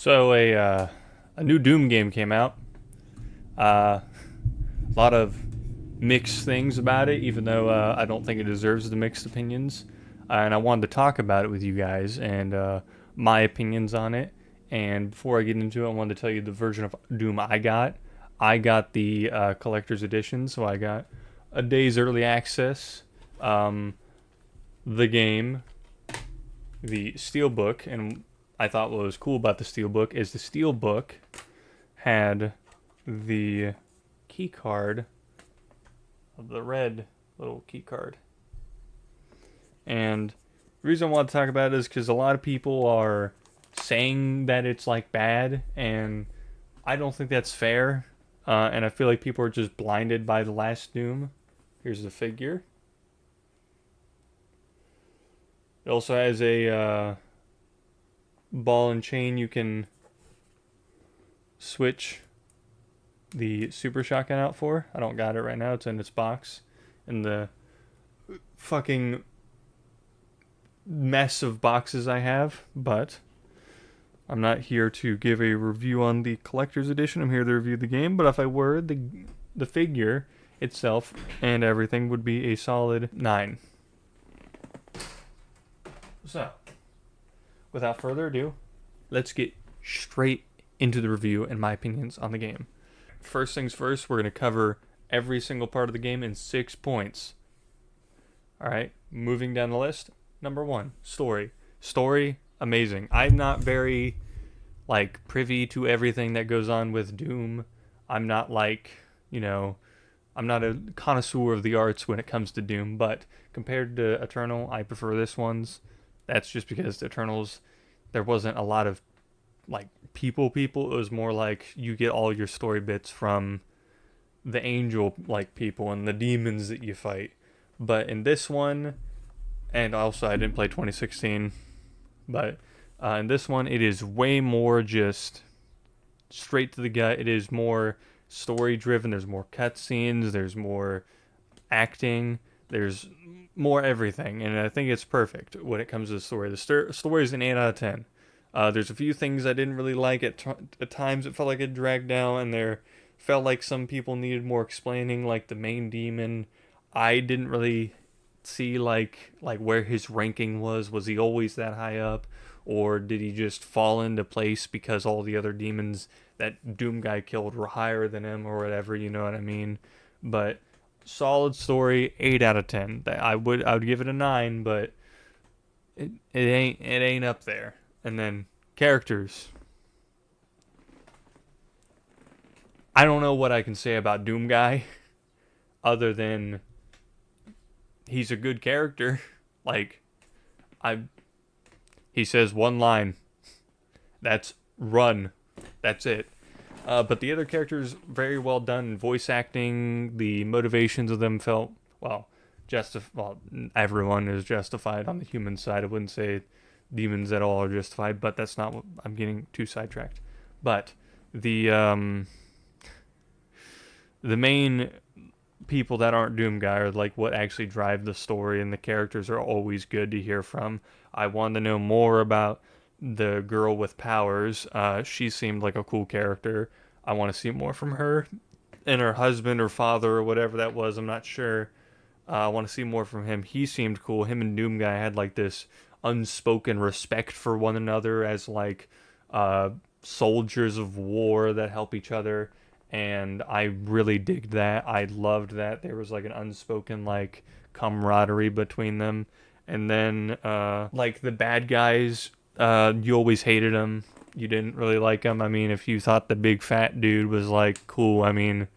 So a new Doom game came out. A lot of mixed things about it, even though I don't think it deserves the mixed opinions. And I wanted to talk about it with you guys and my opinions on it. And before I get into it, I wanted to tell you the version of Doom I got. I got the collector's edition, so I got a day's early access. Um, the game, the Steelbook, and I thought what was cool about the Steelbook is the Steelbook had the key card of the red little key card. And the reason I want to talk about it is because a lot of people are saying that it's like bad, and I don't think that's fair. And I feel like people are just blinded by the last Doom. Here's the figure. It also has a ball and chain you can switch the super shotgun out for. I don't got it right now. It's in its box. In the fucking mess of boxes I have, but I'm not here to give a review on the collector's edition. I'm here to review the game, but if I were, the figure itself and everything would be a solid 9. So, without further ado, let's get straight into the review and my opinions on the game. First things first, we're going to cover every single part of the game in 6 points. Alright, moving down the list. Number 1, story. Story, amazing. I'm not very, privy to everything that goes on with Doom. I'm not I'm not a connoisseur of the arts when it comes to Doom, but compared to Eternal, I prefer this one's. That's just because the Eternals, there wasn't a lot of people. It was more like you get all your story bits from the angel people and the demons that you fight. But in this one, and also I didn't play 2016, but in this one it is way more just straight to the gut. It is more story driven. There's more cutscenes. There's more acting. There's more everything, and I think it's perfect when it comes to the story. The story is an 8 out of 10. There's a few things I didn't really like. At times it felt like it dragged down, and there felt like some people needed more explaining, like the main demon. I didn't really see where his ranking was. Was he always that high up, or did he just fall into place because all the other demons that Doom guy killed were higher than him, or whatever? You know what I mean? But solid story, 8 out of 10. I would give it a 9, but it ain't up there. And then characters. I don't know what I can say about Doom Guy other than he's a good character. Like I he says one line. That's run. That's it. But the other characters very well done. Voice acting, the motivations of them felt everyone is justified on the human side. I wouldn't say demons at all are justified, but that's not what I'm getting too sidetracked. But the main people that aren't Doom Guy are what actually drive the story, and the characters are always good to hear from. I wanted to know more about the girl with powers. She seemed like a cool character. I want to see more from her and her husband or father or whatever that was. I'm not sure. I want to see more from him. He seemed cool. Him and Doom Guy had this unspoken respect for one another as soldiers of war that help each other, and I really digged that. I loved that there was an unspoken camaraderie between them. And then the bad guys, you always hated them. You didn't really like them. I mean, if you thought the big fat dude was cool, I mean,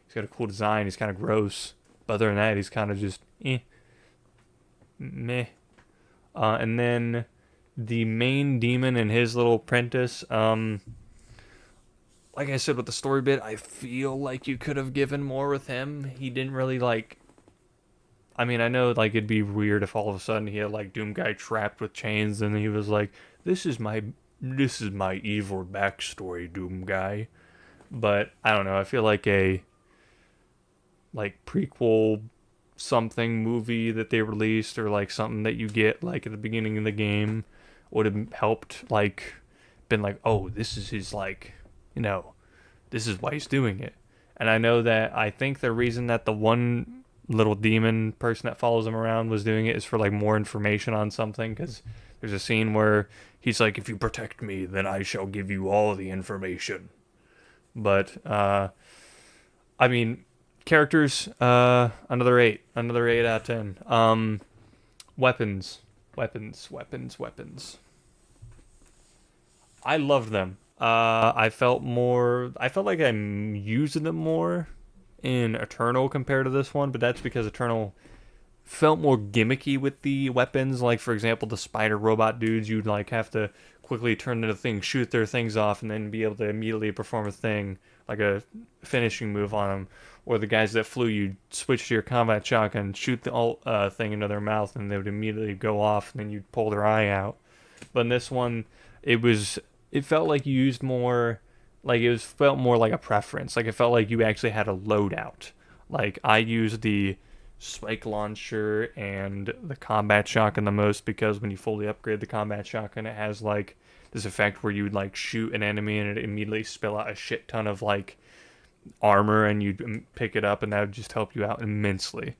he's got a cool design. He's kind of gross. But other than that, he's kind of just meh. And then the main demon and his little apprentice. Like I said with the story bit, I feel like you could have given more with him. He didn't really I mean, I know it'd be weird if all of a sudden he had Doom Guy trapped with chains and he was like, "This is my evil backstory, Doom Guy." But I don't know. I feel like a prequel something movie that they released, or something that you get at the beginning of the game would have helped been like, oh, this is his, like, you know, this is why he's doing it. And I know that I think the reason that the one little demon person that follows him around was doing it is for like more information on something, because there's a scene where he's like, if you protect me, then I shall give you all the information. But I mean, characters, another 8 out of 10. Weapons. I loved them. I felt like I'm using them more in Eternal compared to this one, but that's because Eternal felt more gimmicky with the weapons. Like, for example, the spider robot dudes, you'd like have to quickly turn into things, shoot their things off, and then be able to immediately perform a thing, like a finishing move on them. Or the guys that flew, you'd switch to your combat shotgun, shoot the ult thing into their mouth, and they would immediately go off, and then you'd pull their eye out. But in this one, it felt like you used more, like it felt more like a preference. Like it felt like you actually had a loadout. Like I used the spike launcher and the combat shotgun the most, because when you fully upgrade the combat shotgun, it has like this effect where you would like shoot an enemy and it immediately spill out a shit ton of like armor, and you'd pick it up, and that would just help you out immensely.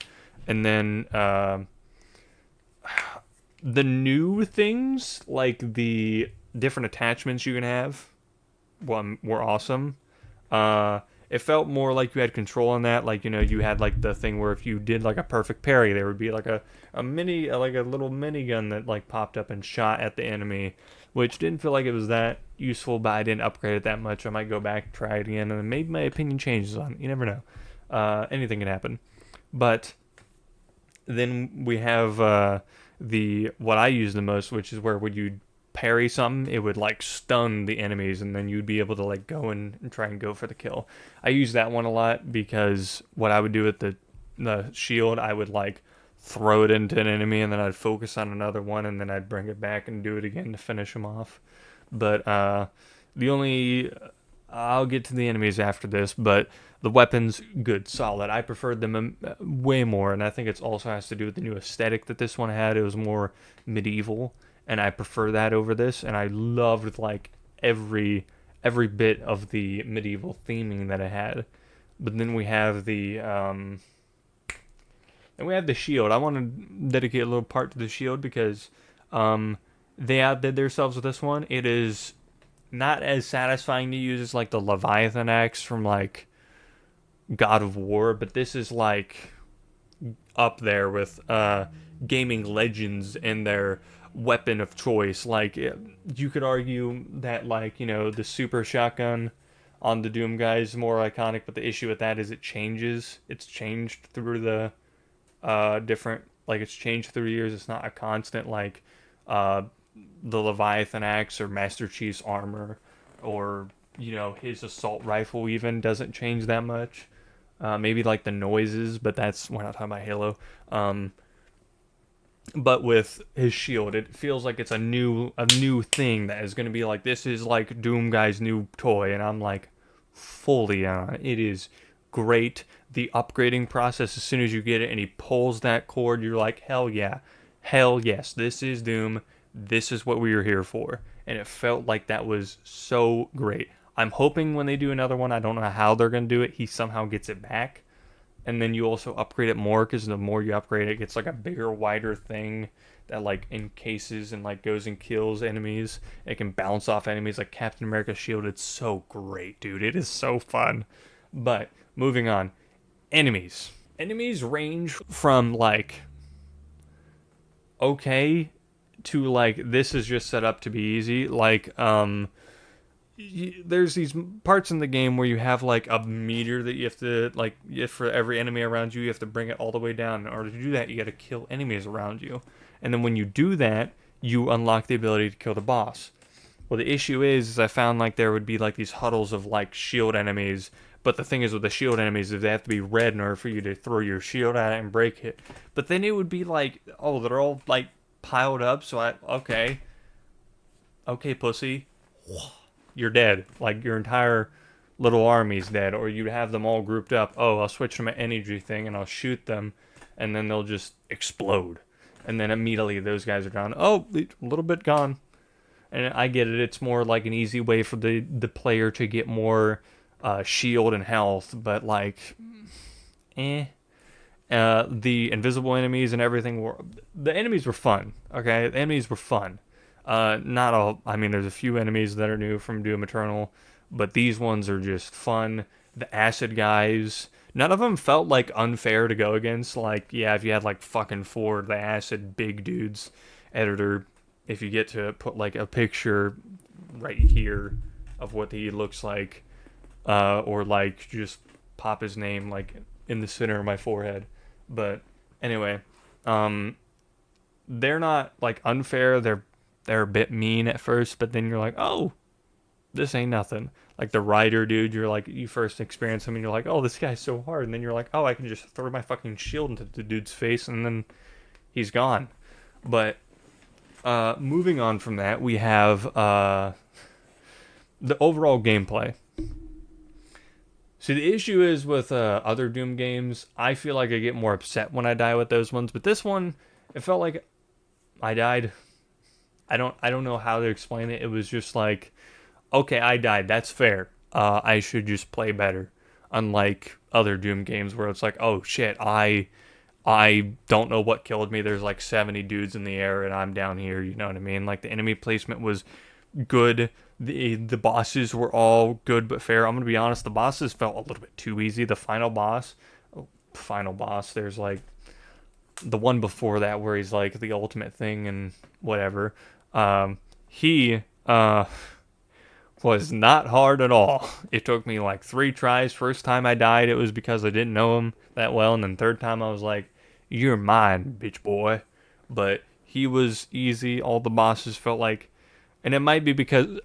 And then the new things, like the different attachments you can have, were awesome. It felt more like you had control on that. Like, you know, you had like the thing where if you did like a perfect parry, there would be like a mini, like a little minigun that like popped up and shot at the enemy, which didn't feel like it was that useful, but I didn't upgrade it that much. I might go back and try it again, and maybe my opinion changes on it. You never know. Anything can happen. But then we have what I use the most, which is where would you parry something, it would like stun the enemies, and then you'd be able to like go in and try and go for the kill. I use that one a lot, because what I would do with the shield, I would like throw it into an enemy, and then I'd focus on another one, and then I'd bring it back and do it again to finish them off. But I'll get to the enemies after this, but the weapons, good, solid. I preferred them way more, and I think it also has to do with the new aesthetic that this one had. It was more medieval, and I prefer that over this, and I loved like every bit of the medieval theming that it had. But then we have the shield. I want to dedicate a little part to the shield, because they outdid themselves with this one. It is not as satisfying to use as like the Leviathan axe from like God of War, but this is like up there with gaming legends and their weapon of choice. Like, you could argue that, like, you know, the super shotgun on the Doom guy is more iconic, but the issue with that is it changes. It's changed through the different, like, it's changed through years. It's not a constant, like the Leviathan axe or Master Chief's armor, or, you know, his assault rifle even doesn't change that much. Maybe like the noises, but we're not talking about Halo. But with his shield, it feels like it's a new thing that is going to be like, this is like Doom Guy's new toy, and I'm like fully on it. It is great. The upgrading process, as soon as you get it and he pulls that cord, you're like, hell yeah, hell yes, this is Doom. This is what we were here for. And it felt like that was so great. I'm hoping when they do another one, I don't know how they're going to do it, he somehow gets it back. And then you also upgrade it more, because the more you upgrade it, it gets like a bigger, wider thing that like encases and like goes and kills enemies. It can bounce off enemies like Captain America's shield. It's so great, dude. It is so fun. But moving on. Enemies. Enemies range from like okay to like this is just set up to be easy. Like there's these parts in the game where you have like a meter that you have to like, for every enemy around you, you have to bring it all the way down. In order to do that, you got to kill enemies around you, and then when you do that, you unlock the ability to kill the boss. Well, the issue is I found like there would be like these huddles of like shield enemies, but the thing is with the shield enemies is they have to be red in order for you to throw your shield at it and break it. But then it would be like, oh, they're all like piled up, so okay pussy, you're dead. Like, your entire little army's dead. Or you'd have them all grouped up. Oh, I'll switch to my energy thing and I'll shoot them, and then they'll just explode. And then immediately those guys are gone. Oh, a little bit gone. And I get it. It's more like an easy way for the player to get more shield and health, but like, eh. The invisible enemies and everything were the enemies were fun. Okay, the enemies were fun. Not all. I mean, there's a few enemies that are new from Doom Eternal, but these ones are just fun. The acid guys, none of them felt like unfair to go against. Like, yeah, if you had like fucking four of the acid big dudes, editor, if you get to put like a picture right here of what he looks like, or like just pop his name like in the center of my forehead. But anyway, they're not like unfair. They're a bit mean at first, but then you're like, oh, this ain't nothing. Like the rider dude, you're like, you first experience him and you're like, oh, this guy's so hard, and then you're like, oh, I can just throw my fucking shield into the dude's face and then he's gone. But moving on from that, we have the overall gameplay. See, the issue is with other Doom games, I feel like I get more upset when I die with those ones. But this one, it felt like I died. I don't know how to explain it. It was just like, okay, I died. That's fair. I should just play better. Unlike other Doom games where it's like, oh shit, I don't know what killed me. There's like 70 dudes in the air and I'm down here. You know what I mean? Like the enemy placement was good. The bosses were all good but fair. I'm gonna be honest, the bosses felt a little bit too easy. The final boss, there's like the one before that where he's like the ultimate thing and whatever. He was not hard at all. It took me like 3 tries. First time I died, it was because I didn't know him that well, and then third time I was like, "You're mine, bitch boy." But he was easy. All the bosses felt like, and it might be because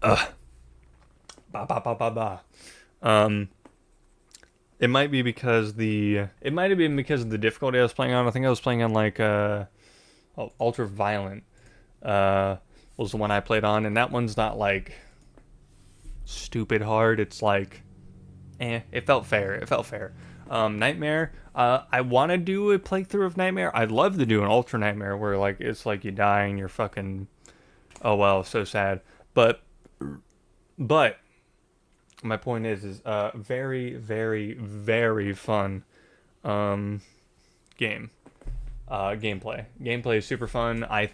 ba ba ba ba ba. It might be because it might have been because of the difficulty I was playing on. I think I was playing on like Ultra Violent. Was the one I played on, and that one's not like stupid hard. It's like, it felt fair. It felt fair. Nightmare. I want to do a playthrough of Nightmare. I'd love to do an Ultra Nightmare where like it's like you die and you're fucking, oh well, so sad. But my point is very, very, very fun game. Gameplay is super fun. I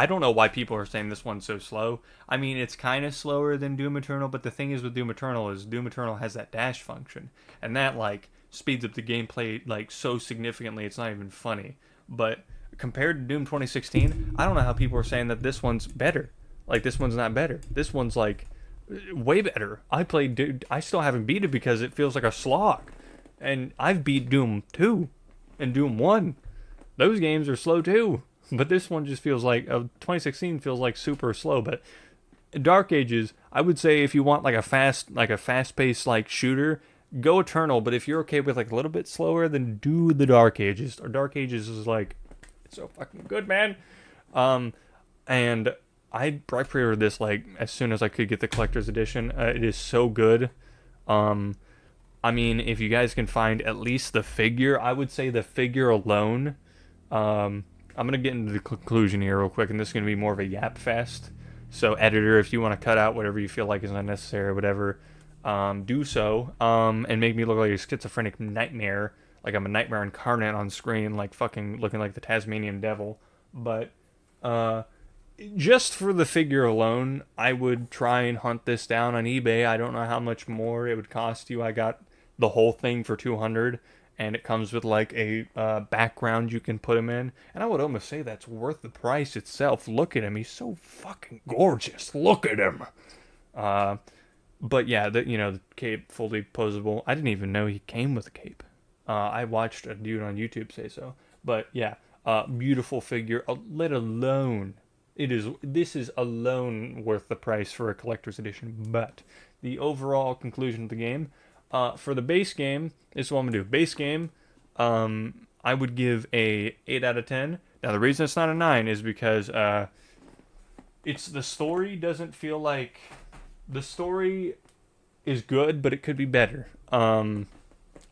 don't know why people are saying this one's so slow. I mean, it's kind of slower than Doom Eternal, but the thing is with Doom Eternal is Doom Eternal has that dash function, and that like speeds up the gameplay like so significantly it's not even funny. But compared to Doom 2016, I don't know how people are saying that this one's better. Like this one's not better. This one's like way better. I still haven't beat it because it feels like a slog. And I've beat Doom 2 and Doom 1. Those games are slow too. But this one just feels like 2016 feels like super slow. But Dark Ages, I would say if you want like a fast-paced like shooter, go Eternal. But if you're okay with like a little bit slower, then do the Dark Ages. Or Dark Ages is like, it's so fucking good, man. And I pre-ordered this like as soon as I could get the collector's edition. It is so good. I mean, if you guys can find at least the figure, I would say the figure alone. I'm gonna get into the conclusion here real quick, and this is gonna be more of a yap fest. So, editor, if you want to cut out whatever you feel like is unnecessary or whatever, do so. And make me look like a schizophrenic nightmare, like I'm a nightmare incarnate on screen, like fucking looking like the Tasmanian devil. But just for the figure alone, I would try and hunt this down on eBay. I don't know how much more it would cost you. I got the whole thing for $200, and it comes with like a background you can put him in. And I would almost say that's worth the price itself. Look at him; he's so fucking gorgeous. Look at him. But yeah, the cape fully posable. I didn't even know he came with a cape. I watched a dude on YouTube say so. But yeah, beautiful figure. Let alone. This is alone worth the price for a collector's edition. But the overall conclusion of the game, for the base game, this is what I'm gonna do. Base game, I would give a 8 out of 10. Now the reason it's not a 9 is because it's the story doesn't feel like the story is good, but it could be better.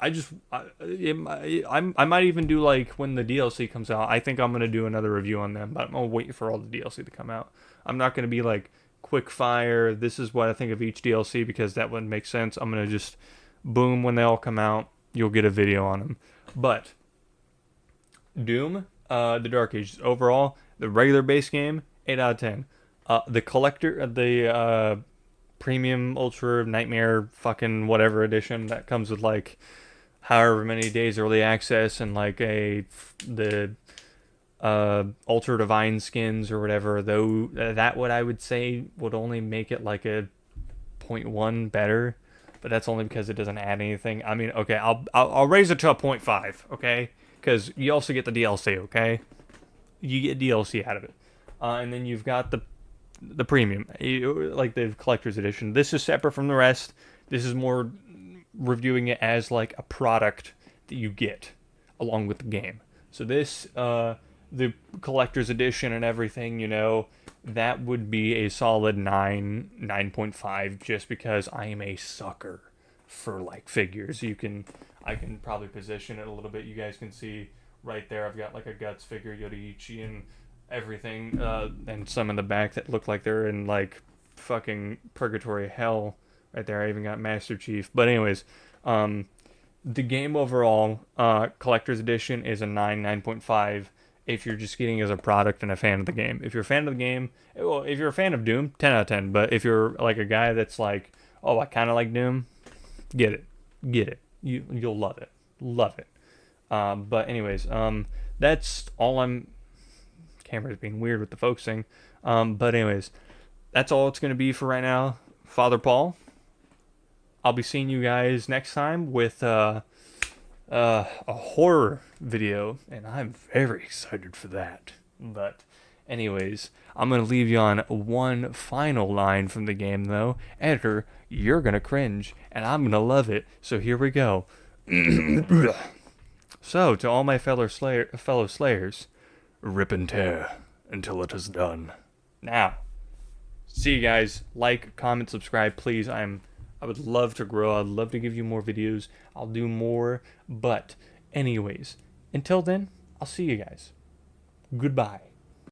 I might even do like when the DLC comes out. I think I'm gonna do another review on them, but I'm gonna wait for all the DLC to come out. I'm not gonna be like quick fire. This is what I think of each DLC because that wouldn't make sense. I'm gonna just boom when they all come out. You'll get a video on them. But Doom, the Dark Ages overall, the regular base game, 8 out of 10. The collector, the premium ultra nightmare fucking whatever edition that comes with like however many days early access and like the ultra divine skins or whatever, though that what I would say would only make it like a point 0.1 better, but that's only because it doesn't add anything. I mean, okay, I'll raise it to a 0.5, okay, because you also get the DLC, okay, you get DLC out of it, and then you've got the premium, like the collector's edition. This is separate from the rest. This is more reviewing it as like a product that you get along with the game. So this, the collector's edition and everything, that would be a solid 9.5, just because I am a sucker for like figures. I can probably position it a little bit. You guys can see right there. I've got like a Guts figure, Yoruichi, and everything, and some in the back that look like they're in like fucking purgatory hell right there. I even got Master Chief. But anyways, the game overall, collector's edition is a 9.5 if you're just getting it as a product and a fan of the game. If you're a fan of the game, well, if you're a fan of Doom, 10 out of 10. But if you're like a guy that's like, oh, I kind of like Doom, get it. You'll love it. But anyways, that's all camera's being weird with the focusing. But anyways, that's all it's going to be for right now. Father Paul, I'll be seeing you guys next time with a horror video, and I'm very excited for that. But anyways, I'm going to leave you on one final line from the game, though. Editor, you're going to cringe, and I'm going to love it. So here we go. So, to all my fellow Slayers, rip and tear until it is done. Now, see you guys. Like, comment, subscribe, please. I would love to grow. I'd love to give you more videos. I'll do more. But anyways, until then, I'll see you guys. Goodbye.